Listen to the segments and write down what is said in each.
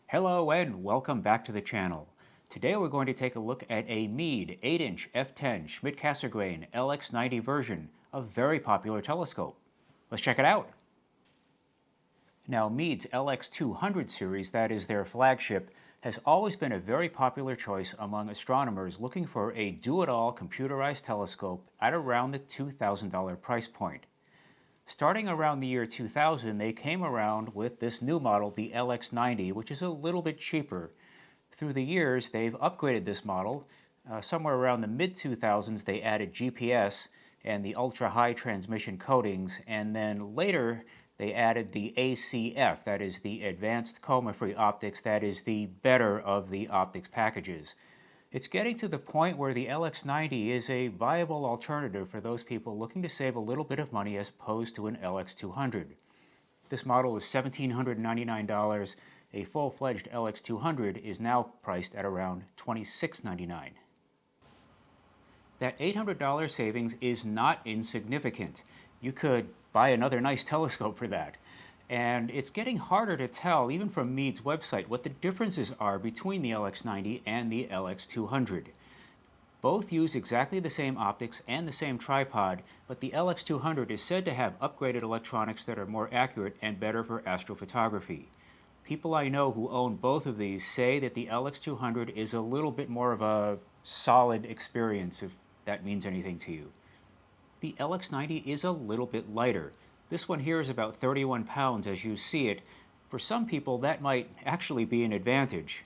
Hello and welcome back to the channel. Today we're going to take a look at a Meade 8-inch f10 Schmidt-Cassegrain LX90 version, a very popular telescope. Let's check it out. Now Meade's LX200 series, that is their flagship, has always been a very popular choice among astronomers looking for a do-it-all computerized telescope at around the $2,000 price point. Starting around the year 2000, they came around with this new model, the LX90, which is a little bit cheaper. Through the years, they've upgraded this model. Somewhere around the mid-2000s, they added GPS and the ultra-high transmission coatings, and then later they added the ACF, that is the Advanced Coma-Free Optics, that is the better of the optics packages. It's getting to the point where the LX90 is a viable alternative for those people looking to save a little bit of money as opposed to an LX200. This model is $1,799. A full-fledged LX200 is now priced at around $2,699. That $800 savings is not insignificant. You could buy another nice telescope for that. And it's getting harder to tell, even from Meade's website, what the differences are between the LX90 and the LX200. Both use exactly the same optics and the same tripod, but the LX200 is said to have upgraded electronics that are more accurate and better for astrophotography. People I know who own both of these say that the LX200 is a little bit more of a solid experience, if that means anything to you. The LX90 is a little bit lighter. This one here is about 31 pounds as you see it. For some people, that might actually be an advantage.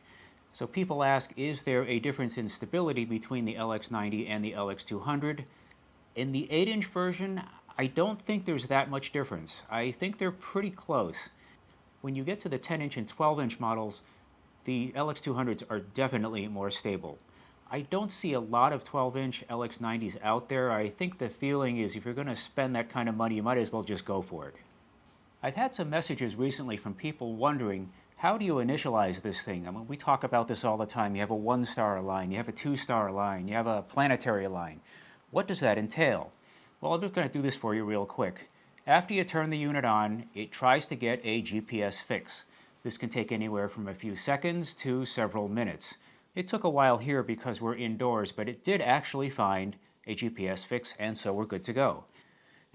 So people ask, is there a difference in stability between the LX90 and the LX200? In the 8-inch version, I don't think there's that much difference. I think they're pretty close. When you get to the 10-inch and 12-inch models, the LX200s are definitely more stable. I don't see a lot of 12-inch LX90s out there. I think the feeling is if you're going to spend that kind of money, you might as well just go for it. I've had some messages recently from people wondering, how do you initialize this thing? I mean, we talk about this all the time. You have a 1-star line, you have a 2-star line, you have a planetary line. What does that entail? Well, I'm just going to do this for you real quick. After you turn the unit on, it tries to get a GPS fix. This can take anywhere from a few seconds to several minutes. It took a while here because we're indoors, but it did actually find a GPS fix, and so we're good to go.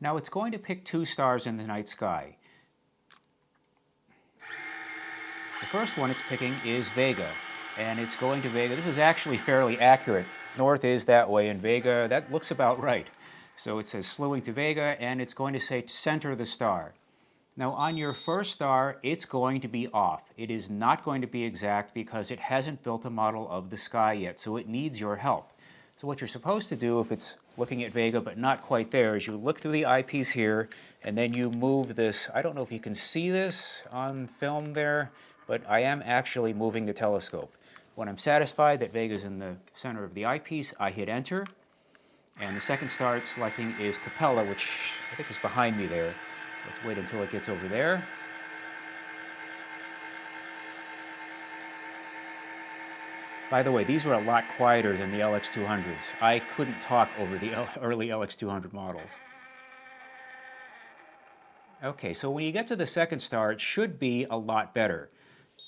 Now it's going to pick 2 stars in the night sky. The first one it's picking is Vega, and it's going to Vega. This is actually fairly accurate. North is that way, and Vega, that looks about right. So it says slewing to Vega, and it's going to say center the star. Now on your first star, it's going to be off. It is not going to be exact because it hasn't built a model of the sky yet, so it needs your help. So what you're supposed to do if it's looking at Vega but not quite there is you look through the eyepiece here and then you move this. I don't know if you can see this on film there, but I am actually moving the telescope. When I'm satisfied that Vega's in the center of the eyepiece, I hit enter, and the second star it's selecting is Capella, which I think is behind me there. Let's wait until it gets over there. By the way, these were a lot quieter than the LX200s. I couldn't talk over the early LX200 models. Okay, so when you get to the second star, it should be a lot better.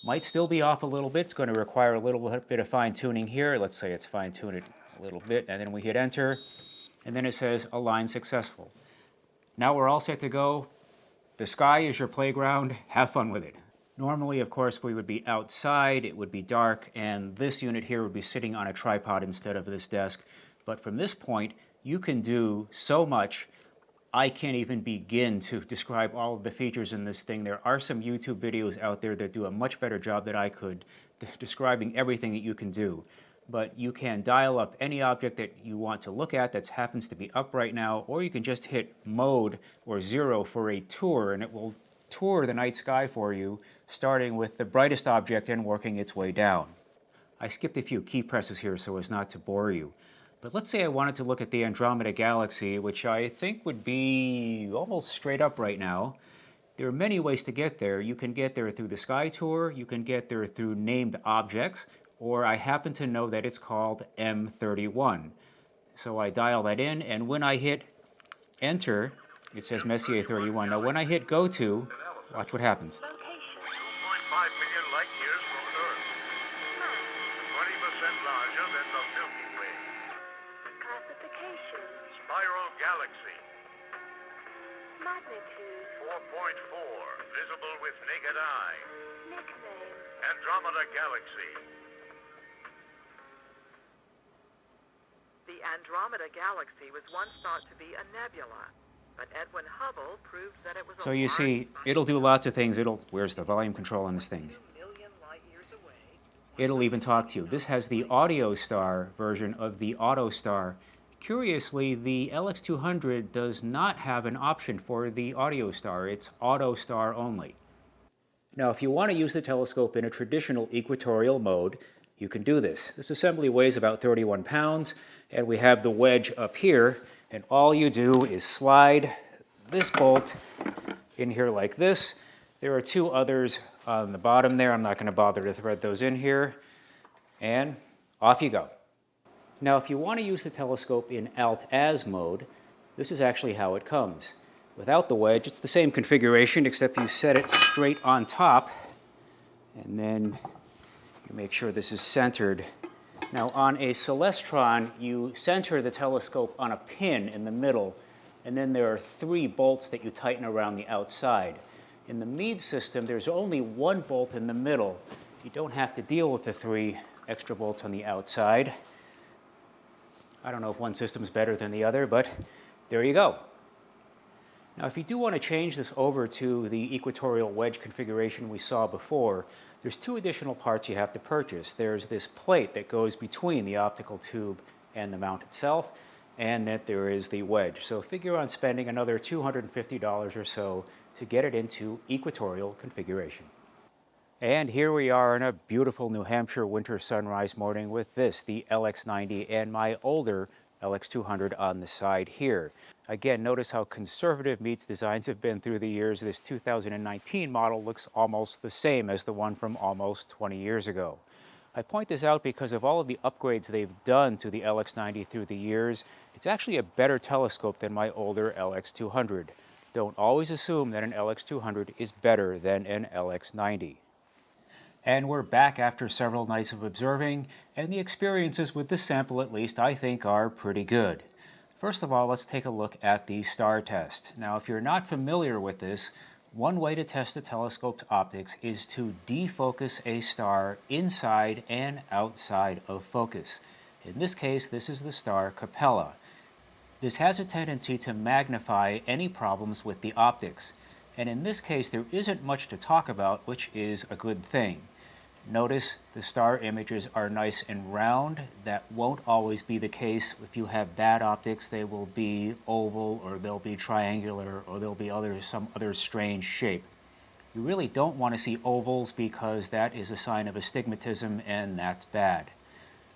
Might still be off a little bit. It's going to require a little bit of fine-tuning here. Let's say it's fine-tuned a little bit, and then we hit enter, and then it says align successful. Now we're all set to go. The sky is your playground. Have fun with it. Normally, of course, we would be outside, it would be dark, and this unit here would be sitting on a tripod instead of this desk. But from this point, you can do so much. I can't even begin to describe all of the features in this thing. There are some YouTube videos out there that do a much better job than I could describing everything that you can do. But you can dial up any object that you want to look at that happens to be up right now, or you can just hit mode or 0 for a tour, and it will tour the night sky for you, starting with the brightest object and working its way down. I skipped a few key presses here so as not to bore you. But let's say I wanted to look at the Andromeda Galaxy, which I think would be almost straight up right now. There are many ways to get there. You can get there through the Sky Tour, you can get there through named objects, or I happen to know that it's called M31. So I dial that in, and when I hit enter, it says Messier 31. Now when I hit go to, watch what happens. Location. 2.5 million light years from Earth. 20% larger than the Milky Way. Classification. Spiral galaxy. Magnitude. 4.4. Visible with naked eye. Nickname. Andromeda Galaxy. The Andromeda Galaxy was once thought to be a nebula, but Edwin Hubble proved that it was So you see, it'll do lots of things. Where's the volume control on this thing? It'll even talk to you. This has the AudioStar version of the AutoStar. Curiously, the LX200 does not have an option for the AudioStar. It's AutoStar only. Now, if you want to use the telescope in a traditional equatorial mode, you can do this. This assembly weighs about 31 pounds, and we have the wedge up here, and all you do is slide this bolt in here like this. There are two others on the bottom there. I'm not going to bother to thread those in here, and off you go. Now, if you want to use the telescope in Alt-Az mode, this is actually how it comes. Without the wedge, it's the same configuration, except you set it straight on top, and then you make sure this is centered. Now, on a Celestron, you center the telescope on a pin in the middle, and then there are 3 bolts that you tighten around the outside. In the Meade system, there's only 1 bolt in the middle. You don't have to deal with the 3 extra bolts on the outside. I don't know if one system's better than the other, but there you go. Now, if you do want to change this over to the equatorial wedge configuration we saw before, there's 2 additional parts you have to purchase. There's this plate that goes between the optical tube and the mount itself, and that there is the wedge. So figure on spending another $250 or so to get it into equatorial configuration. And here we are on a beautiful New Hampshire winter sunrise morning with this, the LX90, and my older LX200 on the side here. Again, notice how conservative Meade's designs have been through the years. This 2019 model looks almost the same as the one from almost 20 years ago. I point this out because of all of the upgrades they've done to the LX90 through the years. It's actually a better telescope than my older LX200. Don't always assume that an LX200 is better than an LX90. And we're back after several nights of observing, and the experiences with this sample, at least, I think are pretty good. First of all, let's take a look at the star test. Now, if you're not familiar with this, one way to test a telescope's optics is to defocus a star inside and outside of focus. In this case, this is the star Capella. This has a tendency to magnify any problems with the optics. And in this case, there isn't much to talk about, which is a good thing. Notice the star images are nice and round. That won't always be the case. If you have bad optics, they will be oval, or they'll be triangular, or they'll be some other strange shape. You really don't want to see ovals because that is a sign of astigmatism, and that's bad.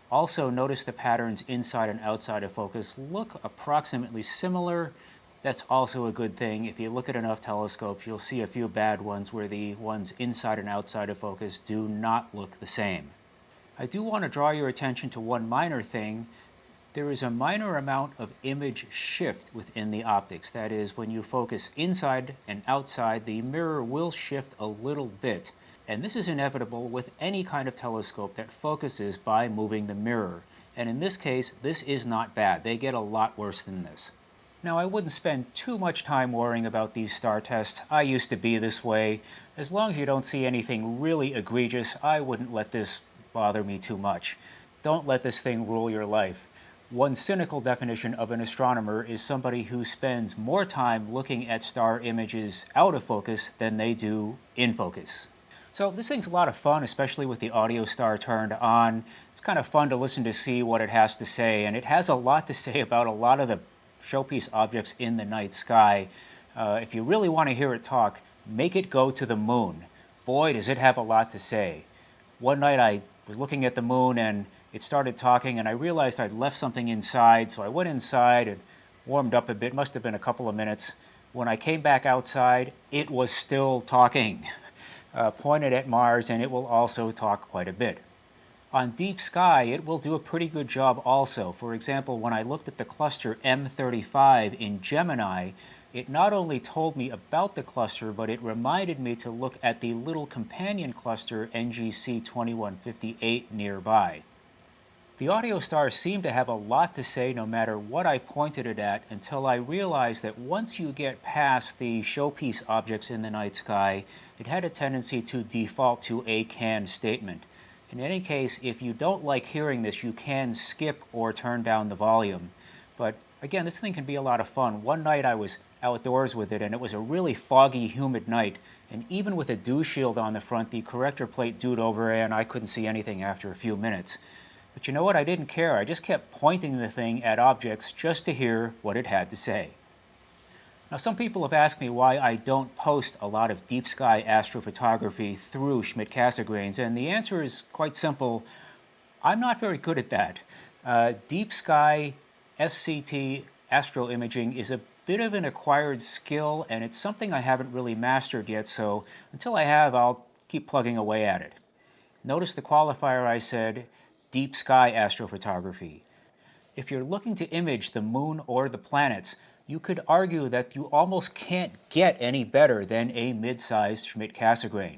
Also, notice the patterns inside and outside of focus look approximately similar. That's also a good thing. If you look at enough telescopes, you'll see a few bad ones where the ones inside and outside of focus do not look the same. I do want to draw your attention to one minor thing. There is a minor amount of image shift within the optics. That is, when you focus inside and outside, the mirror will shift a little bit. And this is inevitable with any kind of telescope that focuses by moving the mirror. And in this case, this is not bad. They get a lot worse than this. Now, I wouldn't spend too much time worrying about these star tests. I used to be this way. As long as you don't see anything really egregious, I wouldn't let this bother me too much. Don't let this thing rule your life. One cynical definition of an astronomer is somebody who spends more time looking at star images out of focus than they do in focus. So this thing's a lot of fun, especially with the AudioStar turned on. It's kind of fun to listen to see what it has to say, and it has a lot to say about a lot of the showpiece objects in the night sky. If you really want to hear it talk, make it go to the moon. Boy, does it have a lot to say. One night I was looking at the moon and it started talking, and I realized I'd left something inside, so I went inside and warmed up a bit. Must have been a couple of minutes. When I came back outside, it was still talking. Pointed at Mars, and it will also talk quite a bit. On deep sky, it will do a pretty good job also. For example, when I looked at the cluster M35 in Gemini, It not only told me about the cluster, but it reminded me to look at the little companion cluster NGC 2158 nearby. The AudioStar seemed to have a lot to say no matter what I pointed it at, until I realized that once you get past the showpiece objects in the night sky, it had a tendency to default to a canned statement. In any case, if you don't like hearing this, you can skip or turn down the volume. But again, this thing can be a lot of fun. One night I was outdoors with it, and it was a really foggy, humid night, and even with a dew shield on the front, the corrector plate dewed over and I couldn't see anything after a few minutes. But you know what? I didn't care. I just kept pointing the thing at objects just to hear what it had to say. Now, some people have asked me why I don't post a lot of deep sky astrophotography through Schmidt-Cassegrains, and the answer is quite simple. I'm not very good at that. Deep sky SCT astroimaging is a bit of an acquired skill, and it's something I haven't really mastered yet, so until I have, I'll keep plugging away at it. Notice the qualifier I said, deep sky astrophotography. If you're looking to image the moon or the planets, you could argue that you almost can't get any better than a mid-sized Schmidt-Cassegrain.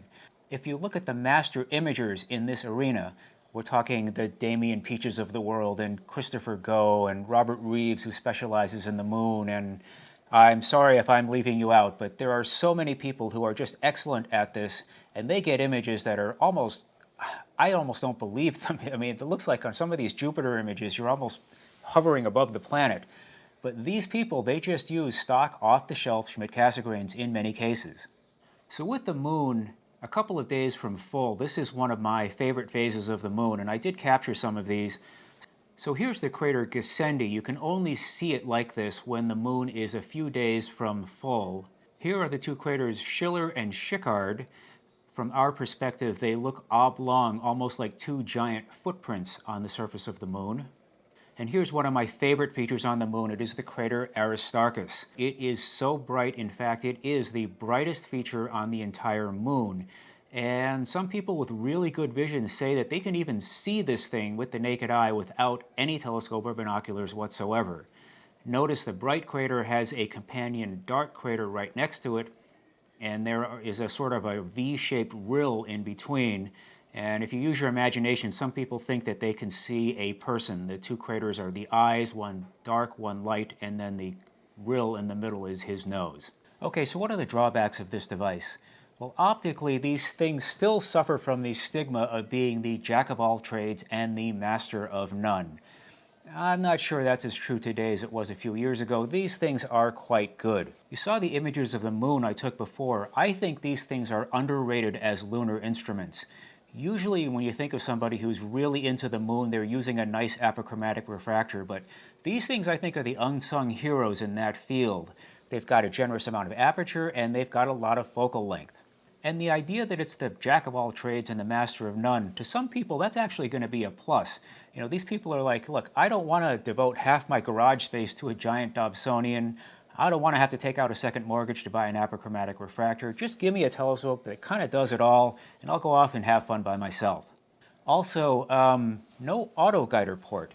If you look at the master imagers in this arena, we're talking the Damien Peaches of the world, and Christopher Goh, and Robert Reeves, who specializes in the moon, and I'm sorry if I'm leaving you out, but there are so many people who are just excellent at this, and they get images that are I almost don't believe them. I mean, it looks like on some of these Jupiter images, you're almost hovering above the planet. But these people, they just use stock off-the-shelf Schmidt-Cassegrains in many cases. So with the moon, a couple of days from full, this is one of my favorite phases of the moon, and I did capture some of these. So here's the crater Gassendi. You can only see it like this when the moon is a few days from full. Here are the two craters Schiller and Schickard. From our perspective, they look oblong, almost like two giant footprints on the surface of the moon. And here's one of my favorite features on the moon. It is the crater Aristarchus. It is so bright, in fact, it is the brightest feature on the entire moon. And some people with really good vision say that they can even see this thing with the naked eye without any telescope or binoculars whatsoever. Notice the bright crater has a companion dark crater right next to it, and there is a sort of a V-shaped rill in between. And if you use your imagination, some people think that they can see a person. The two craters are the eyes, one dark, one light, and then the rill in the middle is his nose. Okay, so what are the drawbacks of this device? Well, optically, these things still suffer from the stigma of being the jack of all trades and the master of none. I'm not sure that's as true today as it was a few years ago. These things are quite good. You saw the images of the moon I took before. I think these things are underrated as lunar instruments. Usually when you think of somebody who's really into the moon, they're using a nice apochromatic refractor, but these things I think are the unsung heroes in that field. They've got a generous amount of aperture, and they've got a lot of focal length. And the idea that it's the jack of all trades and the master of none, to some people that's actually going to be a plus. You know, these people are like, look, I don't want to devote half my garage space to a giant Dobsonian. I don't want to have to take out a second mortgage to buy an apochromatic refractor. Just give me a telescope that kind of does it all, and I'll go off and have fun by myself. Also, no auto-guider port.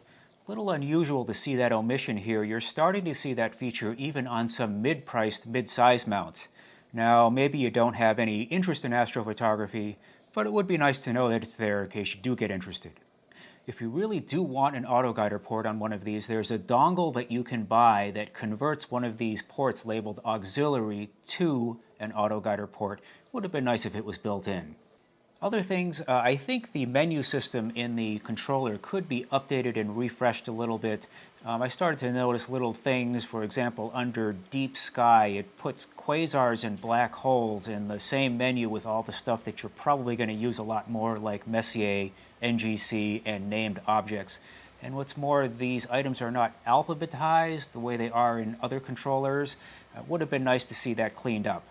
A little unusual to see that omission here. You're starting to see that feature even on some mid-priced, mid-size mounts. Now, maybe you don't have any interest in astrophotography, but it would be nice to know that it's there in case you do get interested. If you really do want an auto-guider port on one of these, there's a dongle that you can buy that converts one of these ports labeled auxiliary to an auto-guider port. Would have been nice if it was built in. Other things, I think the menu system in the controller could be updated and refreshed a little bit. I started to notice little things. For example, under Deep Sky, it puts quasars and black holes in the same menu with all the stuff that you're probably going to use a lot more, like Messier, NGC, and named objects. And what's more, these items are not alphabetized the way they are in other controllers. It would have been nice to see that cleaned up.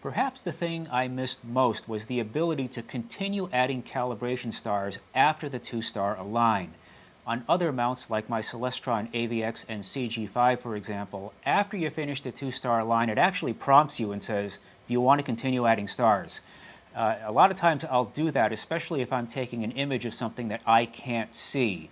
Perhaps the thing I missed most was the ability to continue adding calibration stars after the 2-star align. On other mounts like my Celestron AVX and CG5, for example, after you finish the 2-star line, it actually prompts you and says, do you want to continue adding stars? A lot of times I'll do that, especially if I'm taking an image of something that I can't see.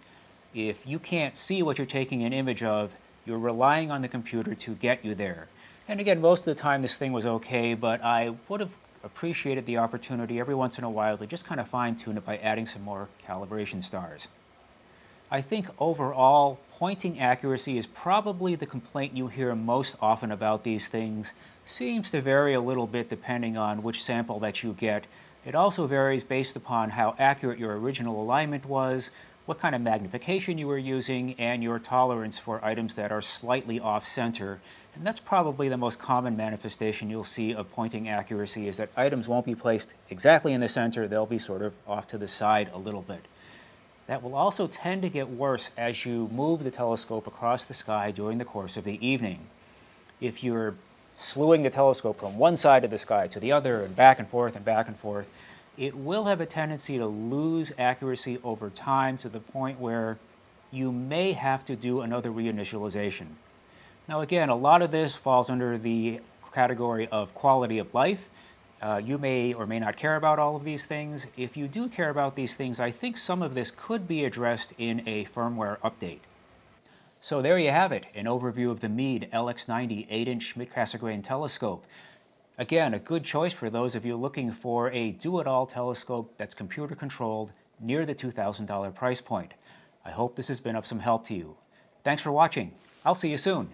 If you can't see what you're taking an image of, you're relying on the computer to get you there. And again, most of the time this thing was okay, but I would have appreciated the opportunity every once in a while to just kind of fine-tune it by adding some more calibration stars. I think overall, pointing accuracy is probably the complaint you hear most often about these things. Seems to vary a little bit depending on which sample that you get. It also varies based upon how accurate your original alignment was, what kind of magnification you were using, and your tolerance for items that are slightly off-center. And that's probably the most common manifestation you'll see of pointing accuracy, is that items won't be placed exactly in the center, they'll be sort of off to the side a little bit. That will also tend to get worse as you move the telescope across the sky during the course of the evening. If you're slewing the telescope from one side of the sky to the other and back and forth, it will have a tendency to lose accuracy over time to the point where you may have to do another reinitialization. Now again, a lot of this falls under the category of quality of life. You may or may not care about all of these things. If you do care about these things, I think some of this could be addressed in a firmware update. So there you have it, an overview of the Meade LX90 8-inch Schmidt-Cassegrain telescope. Again, a good choice for those of you looking for a do-it-all telescope that's computer-controlled near the $2,000 price point. I hope this has been of some help to you. Thanks for watching. I'll see you soon.